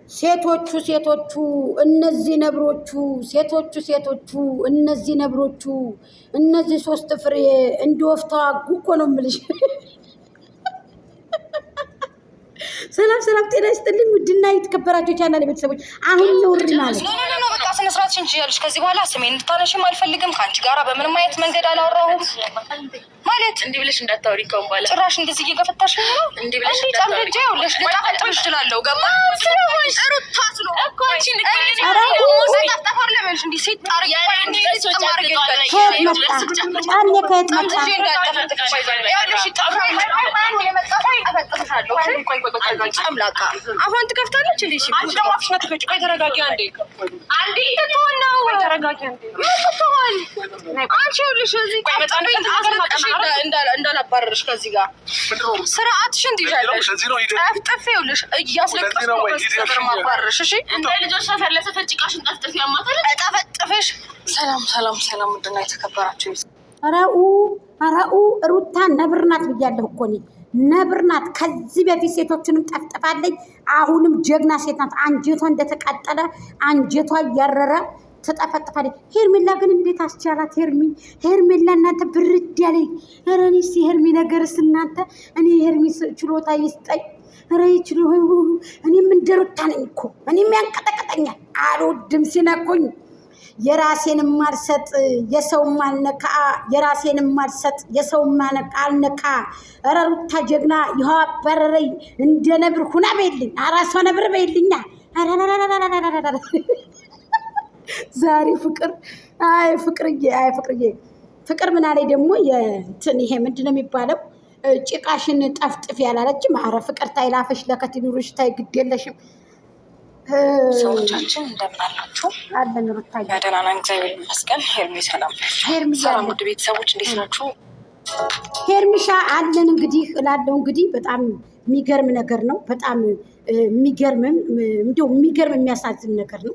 ሴቶቹ እነዚህ ነብሮቹ ሴቶቹ እነዚህ ነብሮቹ እነዚህ ሶስት ፍሬ እንዲወፍታ ጉኮ ነው የምልሽ። ሰላም ጤና ይስጥልኝ። ውድና የተከበራችሁ ቻናል ቤተሰቦች አሁን ልውርድ ማለት ነው። በቃ ስነ ስርዓት እንጂ ያልሽ ከዚህ በኋላ ስሜን እንድታነሺም አልፈልግም። ካንቺ ጋራ በምንም አይነት መንገድ አላወራሁም። ማለት እንዲህ ብለሽ እንዳታወሪ ከውን ባለ ጭራሽ እንደዚህ እየገፈታሽ ነው። እንዲህ ብለሽ እንዳታወሪ ያውልሽ ልጣፈጥሽ እችላለሁ። ገባ ሩታ ስሎ እኮ አንቺ ንገሪኝ። ተጣጣፋር ለምንሽ እንዲህ ሴት ታርቂ እንዲህ ተማርገ ጫኔ ከየት መጣ? ያውልሽ ጣፋይ ማን የመጣው አፈጥፍሻለሁ። ጨምላቃ አሁን ትከፍታለች እንዴ? እሺ አንቺ ደግሞ አፍሽና ትፈጭ። ቆይ ተረጋጊ አንዴ ተተወናው ተረጋጊ አንዴ ተተወን አንቺ ይኸውልሽ እዚህ እንዳላባረርሽ ከዚህ ጋር ስርዓትሽን ትይዣለሽ። ጠፍጥፌ ይኸውልሽ እያስለቀስኩ ነው ማባረርሽ። እሺ እንደ ልጆች ተፈለሰ ፈጭቃሽን ጠፍጥፌ ያማታል ጠፍጥፌሽ። ሰላም ምንድን ነው የተከበራችሁ? አራኡ ሩታ ነብር ናት ብያለሁ እኮ እኔ ነብር ናት። ከዚህ በፊት ሴቶችንም ጠፍጥፋለች። አሁንም ጀግና ሴት ናት። አንጀቷ እንደተቃጠለ አንጀቷ እያረረ ተጠፈጥፋለች። ሄርሜላ ግን እንዴት አስቻላት? ሄርሜላ እናንተ ብርድ ያለኝ ረኒስ ሄርሚ ነገርስ እናንተ እኔ ሄርሚ ችሎታ ይስጠኝ። ችሎ እኔም እንደሩታ ነኝ እኮ እኔም ያንቀጠቀጠኛል። አልወድም ሲነኩኝ የራሴን ማልሰጥ የሰው ማልነካ የራሴን ማልሰጥ የሰው ማነካ አልነካ። ሩታ ጀግና ይኸው አበረረኝ እንደ ነብር ሁና በይልኝ። አራሷ ነብር በይልኛ። ዛሬ ፍቅር ፍቅር ምን አለኝ ደግሞ የእንትን ይሄ ምንድን ነው የሚባለው? ጭቃሽን ጠፍጥፍ ያላለችም። ኧረ ፍቅር ታይ ላፈሽ ለከት ኑርሽ ታይ ግድ የለሽም። ሰዎቻችን እንደምን አላችሁ? አለን ሩታ ደህና ነን እግዚአብሔር ይመስገን። ሰላም ውድ ቤተሰቦች እንዴት ናችሁ? ሄርሚሻ አለን እንግዲህ እላለሁ። እንግዲህ በጣም የሚገርም ነገር ነው። በጣም የሚገርም የሚያሳዝን ነገር ነው።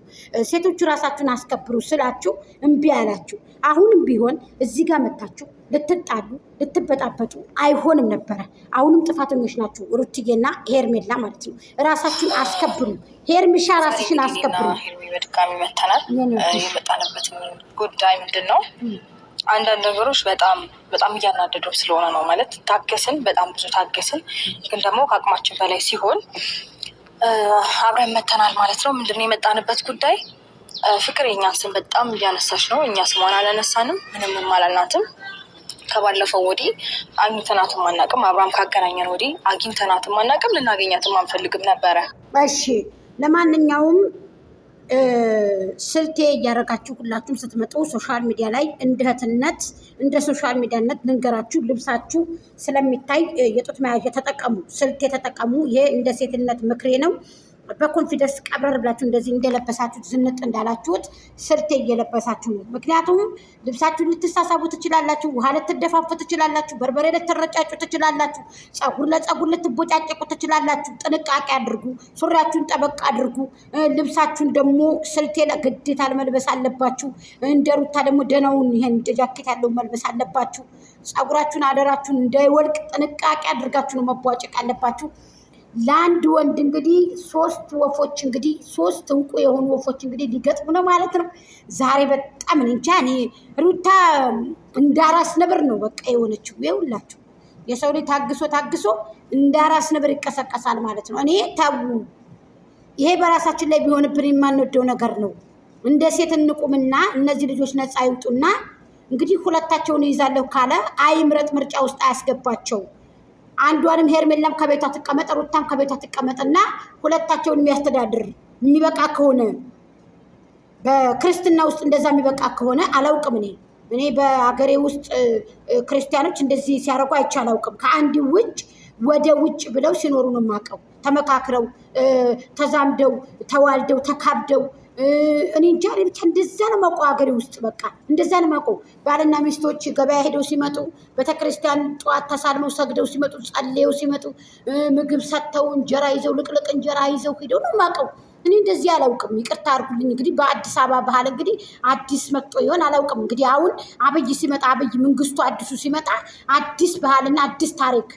ሴቶቹ ራሳችሁን አስከብሩ ስላችሁ እምቢ አላችሁ። አሁንም ቢሆን እዚህ ጋር መታችሁ ልትጣሉ ልትበጣበጡ አይሆንም ነበረ። አሁንም ጥፋተኞች ናችሁ ሩትዬና ሄርሜላ ማለት ነው። ራሳችሁን አስከብሩ። ሄርሚሻ ራስሽን አስከብሩ። በድጋሚ መተናል። የመጣንበት ጉዳይ ምንድን ነው? አንዳንድ ነገሮች በጣም እያናደዱ ስለሆነ ነው። ማለት ታገስን፣ በጣም ብዙ ታገስን፣ ግን ደግሞ ከአቅማችን በላይ ሲሆን አብረን መተናል ማለት ነው። ምንድነው የመጣንበት ጉዳይ? ፍቅር የኛን ስም በጣም እያነሳች ነው። እኛ ስሟን አላነሳንም፣ ምንም አላልናትም። ከባለፈው ወዲህ አግኝተናትም አናውቅም። አብራም ካገናኘን ወዲህ አግኝተናትም አናውቅም፣ ልናገኛትም አንፈልግም ነበረ። እሺ ለማንኛውም ስልቴ እያደረጋችሁ ሁላችሁም ስትመጡ ሶሻል ሚዲያ ላይ እንደ እህትነት እንደ ሶሻል ሚዲያነት ልንገራችሁ፣ ልብሳችሁ ስለሚታይ የጡት መያዣ ተጠቀሙ፣ ስልቴ ተጠቀሙ። ይሄ እንደ ሴትነት ምክሬ ነው። በኮንፊደንስ ቀብረር ብላችሁ እንደዚህ እንደለበሳችሁት ዝንጥ እንዳላችሁት ስልቴ እየለበሳችሁ ነው። ምክንያቱም ልብሳችሁን ልትሳሳቡ ትችላላችሁ፣ ውሃ ልትደፋፉ ትችላላችሁ፣ በርበሬ ልትረጫጩ ትችላላችሁ፣ ፀጉር ለፀጉር ልትቦጫጨቁ ትችላላችሁ። ጥንቃቄ አድርጉ። ሱሪያችሁን ጠበቅ አድርጉ። ልብሳችሁን ደግሞ ስልቴ ግዴታ መልበስ አለባችሁ። እንደ ሩታ ደግሞ ደህናውን ይሄን ጃኬት ያለው መልበስ አለባችሁ። ፀጉራችሁን አደራችሁን እንዳይወልቅ ጥንቃቄ አድርጋችሁ ነው መቧጨቅ አለባችሁ። ለአንድ ወንድ እንግዲህ ሶስት እንቁ የሆኑ ወፎች እንግዲህ ሊገጥሙ ነው ማለት ነው። ዛሬ በጣም እንጃ እኔ ሩታ እንዳራስ ነብር ነው በቃ የሆነችው። ይኸውላችሁ የሰው ልጅ ታግሶ እንዳራስ ነብር ይቀሰቀሳል ማለት ነው። እኔ ታው ይሄ በራሳችን ላይ ቢሆንብን የማንወደው ነገር ነው። እንደ ሴት እንቁምና እነዚህ ልጆች ነፃ ይውጡና እንግዲህ ሁለታቸውን ይዛለሁ ካለ አይምረጥ፣ ምርጫ ውስጥ አያስገባቸው። አንዷንም ሄርሜላም ከቤቷ ትቀመጥ፣ ሩታም ከቤቷ ትቀመጥና ሁለታቸውን የሚያስተዳድር የሚበቃ ከሆነ በክርስትና ውስጥ እንደዛ የሚበቃ ከሆነ አላውቅም። እኔ በአገሬ ውስጥ ክርስቲያኖች እንደዚህ ሲያደርጉ አይቼ አላውቅም። ከአንድ ውጭ ወደ ውጭ ብለው ሲኖሩ ነው የማውቀው። ተመካክረው ተዛምደው ተዋልደው ተካብደው እኔ እንጃ ብቻ እንደዛ ነው የማውቀው። ሀገሬ ውስጥ በቃ እንደዛ ነው የማውቀው። ባልና ሚስቶች ገበያ ሄደው ሲመጡ ቤተክርስቲያን ጠዋት ተሳልመው ሰግደው ሲመጡ ጸልየው ሲመጡ ምግብ ሰጥተው እንጀራ ይዘው ልቅልቅ እንጀራ ይዘው ሄደው ነው የማውቀው። እኔ እንደዚህ አላውቅም። ይቅርታ አድርጉልኝ። እንግዲህ በአዲስ አበባ ባህል እንግዲህ አዲስ መጥቶ ይሆን አላውቅም። እንግዲህ አሁን አብይ ሲመጣ አብይ መንግስቱ አዲሱ ሲመጣ አዲስ ባህልና አዲስ ታሪክ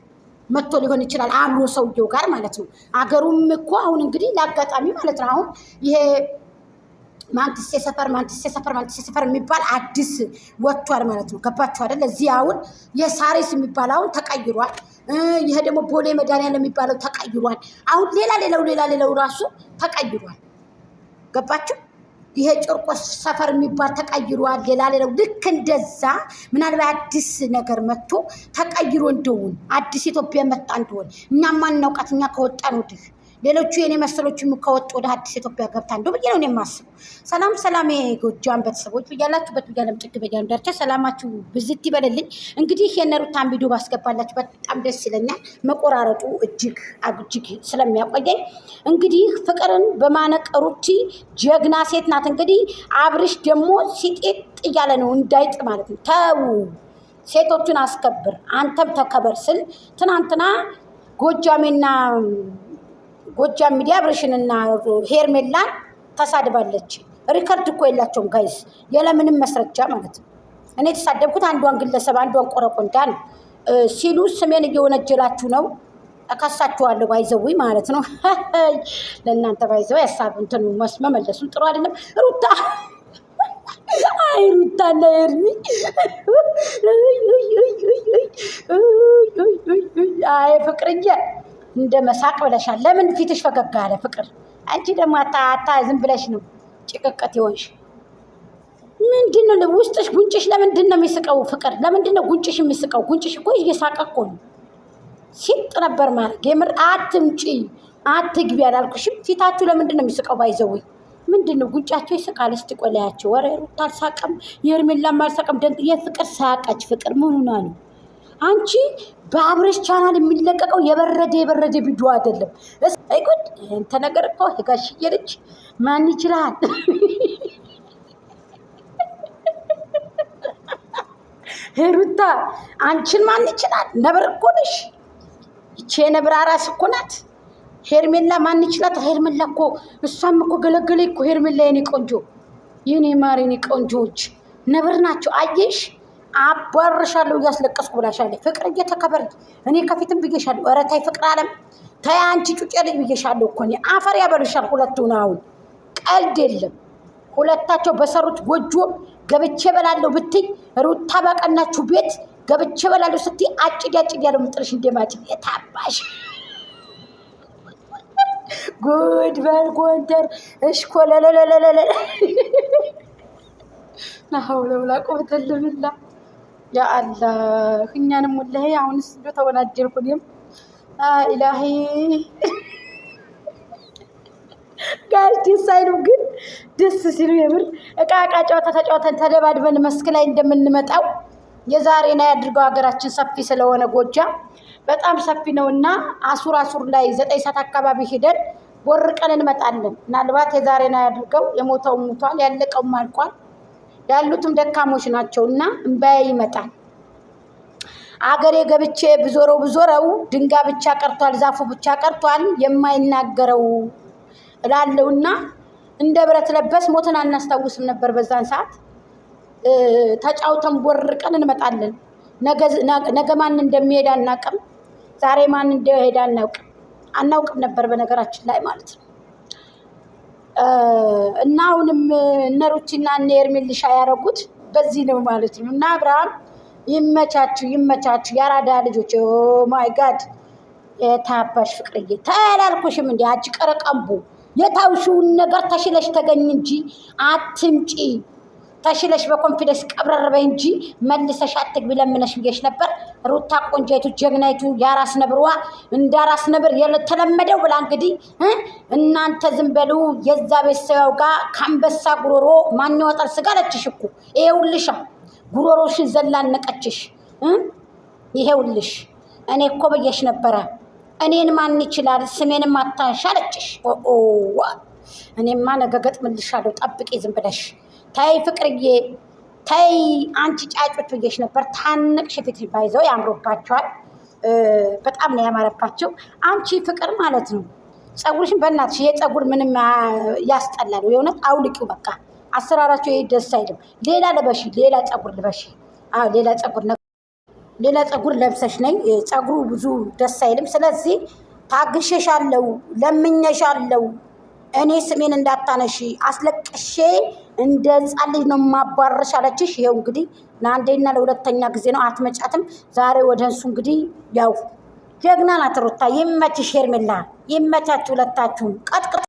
መጥቶ ሊሆን ይችላል አብሮ ሰውየው ጋር ማለት ነው። አገሩም እኮ አሁን እንግዲህ ለአጋጣሚ ማለት ነው አሁን ይሄ ማንትሴ ሰፈር የሚባል አዲስ ወጥቷል ማለት ነው። ገባችሁ አይደል? እዚህ አሁን የሳሪስ የሚባል አሁን ተቀይሯል። ይሄ ደግሞ ቦሌ መድኃኒዓለም የሚባለው ተቀይሯል። አሁን ሌላው ራሱ ተቀይሯል። ገባችሁ? ይሄ ጨርቆስ ሰፈር የሚባል ተቀይሯል። ሌላው ልክ እንደዛ ምናልባት አዲስ ነገር መጥቶ ተቀይሮ እንደሆን አዲስ ኢትዮጵያ መጣ እንደሆን እኛ ማናውቃት እኛ ከወጣን ወዲህ ሌሎቹ የኔ መሰሎችም ከወጡ ወደ አዲስ ኢትዮጵያ ገብታ እንደው ብዬ ነው የማስበው። ሰላም የጎጃም ቤተሰቦች ብያላችሁበት ብያለም ጥግ በጃም ዳርቻ ሰላማችሁ ብዝት ይበልልኝ። እንግዲህ የነሩታን ቪዲዮ ባስገባላችሁ በጣም ደስ ይለኛል። መቆራረጡ እጅግ ስለሚያቆየኝ እንግዲህ ፍቅርን በማነቅ ሩቲ ጀግና ሴት ናት። እንግዲህ አብርሽ ደግሞ ሲጤጥ እያለ ነው እንዳይጥ ማለት ነው። ተው ሴቶቹን አስከብር አንተም ተከበር ስል ትናንትና ጎጃም ሚዲያ አብርሽንና ሄርሜላን ተሳድባለች። ሪከርድ እኮ የላቸውም ጋይስ የለምንም መስረጃ ማለት ነው። እኔ የተሳደብኩት አንዷን ግለሰብ አንዷን ቆረቆንዳ ነው ሲሉ ስሜን እየወነጀላችሁ ነው እከሳችኋለሁ ባይዘዊ ማለት ነው። ለእናንተ ባይዘው ያሳብ እንትን መመለሱን ጥሩ አይደለም። ሩታና ኤርሚ አይ ፍቅርዬ እንደ መሳቅ ብለሻል። ለምን ፊትሽ ፈገግ አለ ፍቅር? አንቺ ደግሞ አታ ዝም ብለሽ ነው ጭቅቅት ይሆንሽ። ምንድነው ውስጥሽ ጉንጭሽ ለምንድን ነው የሚስቀው? ፍቅር ለምንድን ነው ጉንጭሽ የሚስቀው? ጉንጭሽ እኮ እየሳቀ እኮ ነው። ሲጥ ነበር ማለት የምር አትምጪ አትግቢ አላልኩሽም? ፊታችሁ ለምንድን ነው የሚስቀው? ባይዘው ምንድነው ጉንጫቸው ይስቃል። እስቲ ቆላያቸው ወሬ ሩታ አልሳቀም፣ የሄርሜላም አልሳቀም። የፍቅር ሳቀች። ፍቅር ምን ሆና ነው? አንቺ በአብርሽ ቻናል የሚለቀቀው የበረደ ቪዲዮ አይደለም። አይ ጉድ እንተ ነገር እኮ ጋሽዬ ልጅ ማን ይችላል? ሩታ አንቺን ማን ይችላል? ነብር እኮ ነሽ። ይቼ ነብር አራስ እኮ ናት። ሄርሜላ ማን ይችላል? ሄርሜላ እኮ እሷም እኮ ገለገለ እኮ ሄርሜላ የኔ ቆንጆ የኔ ማር የኔ ቆንጆዎች ነብር ናቸው። አየሽ አባርሻለሁ እያስለቀስኩ ብላሻለሁ። ፍቅር እየተከበር እኔ ከፊትም ብዬሻለሁ። ኧረ ተይ ፍቅር አለም ተይ አንቺ ጩጬ ልጅ ብዬሻለሁ እኮ እኔ አፈር ያበሉሻል ሁለቱን። አሁን ቀልድ የለም። ሁለታቸው በሰሩት ጎጆ ገብቼ በላለሁ ብትይ ሩታ በቀናችሁ ቤት ገብቼ በላለሁ ስትይ አጭድ ያለው ምጥርሽ እንደማጭድ የታባሽ ጉድ በል ጎንደር እሽኮለለለለለ ናውለ ወላ ቆብተ ለብላ ያ አላህ እኛንም ወላሂ አሁንስ እንደው ተወናጀልኩ። እኔም ኢላሂ ጋር ደስ አይልም ግን ደስ ሲሉ የምር እቃ ጨዋታ ተጫውተን ተደባድበን መስክ ላይ እንደምንመጣው የዛሬና ያድርገው። ሀገራችን ሰፊ ስለሆነ ጎጃም በጣም ሰፊ ነውና አሱር ላይ 9 ሰዓት አካባቢ ሄደን ወርቀን እንመጣለን። ምናልባት የዛሬና ያድርገው። የሞተው ሞቷል፣ ያለቀው አልቋል። ያሉትም ደካሞች ናቸውና እንባዬ ይመጣል። አገሬ ገብቼ ብዞረው ድንጋይ ብቻ ቀርቷል፣ ዛፉ ብቻ ቀርቷል የማይናገረው እላለሁና እንደ ብረት ለበስ ሞትን አናስታውስም ነበር በዛን ሰዓት። ተጫውተን ወርቀን እንመጣለን። ነገ ማን እንደሚሄድ አናውቅም። ዛሬ ማን እንደሄደ አናውቅም ነበር በነገራችን ላይ ማለት ነው። እና አሁንም እነ ሩቲና እነ ኤርሜልሻ ያደረጉት በዚህ ነው ማለት ነው። እና አብርሃም ይመቻችሁ ያራዳ ልጆች። ኦ ማይ ጋድ የታባሽ ፍቅርዬ ታላልኩሽም እንዴ አጭ ቀረቀምቡ የታውሽውን ነገር ተሽለሽ ተገኝ እንጂ አትምጪ። ተሽለሽ በኮንፊደንስ ቀብረር በይ እንጂ መልሰሽ አትግቢ። ለምነሽ ብዬሽ ነበር። ሩታ ቆንጆይቱ ጀግናይቱ ያራስ ነብርዋ እንዳራስ ነብር የተለመደው ብላ እንግዲህ እናንተ ዝም በሉ። የዛ ቤተሰብ ጋር ከአንበሳ ጉሮሮ ማን ይወጣል ስጋ አለችሽ እኮ። ይሄውልሽ ጉሮሮሽን ዘላነቀችሽ። ይሄውልሽ እኔ እኮ ብዬሽ ነበረ። እኔን ማን ይችላል ስሜንም አታንሽ አለችሽ። እኔማ ነገ ገጥምልሻለሁ ጠብቂ ዝም ብለሽ። ታይ ፍቅርዬ ታይ አንቺ ጫጩት ብዬሽ ነበር። ታንቅሽ ፊት ባይዘው ያምሮባቸዋል። በጣም ነው ያማረባቸው። አንቺ ፍቅር ማለት ነው። ፀጉርሽን በእናትሽ ይሄ ፀጉር ምንም ያስጠላል። የእውነት አውልቂው በቃ። አሰራራቸው ይሄ ደስ አይልም። ሌላ ልበሺ፣ ሌላ ፀጉር ልበሺ። ሌላ ፀጉር ሌላ ፀጉር ለብሰሽ ነኝ። ፀጉሩ ብዙ ደስ አይልም። ስለዚህ ታግሼሻለሁ፣ ለምኜሻለሁ። እኔ ስሜን እንዳታነሺ አስለቅሼ እንደ ሕፃን ልጅ ነው ማባረርሽ አለችሽ። ይኸው እንግዲህ ለአንዴና ለሁለተኛ ጊዜ ነው። አትመጫትም ዛሬ ወደ እሱ እንግዲህ ያው ጀግና ናት ሩታ። ይመችሽ ሄርሜላ፣ ይመቻችሁ ሁለታችሁም ቀጥቅጥ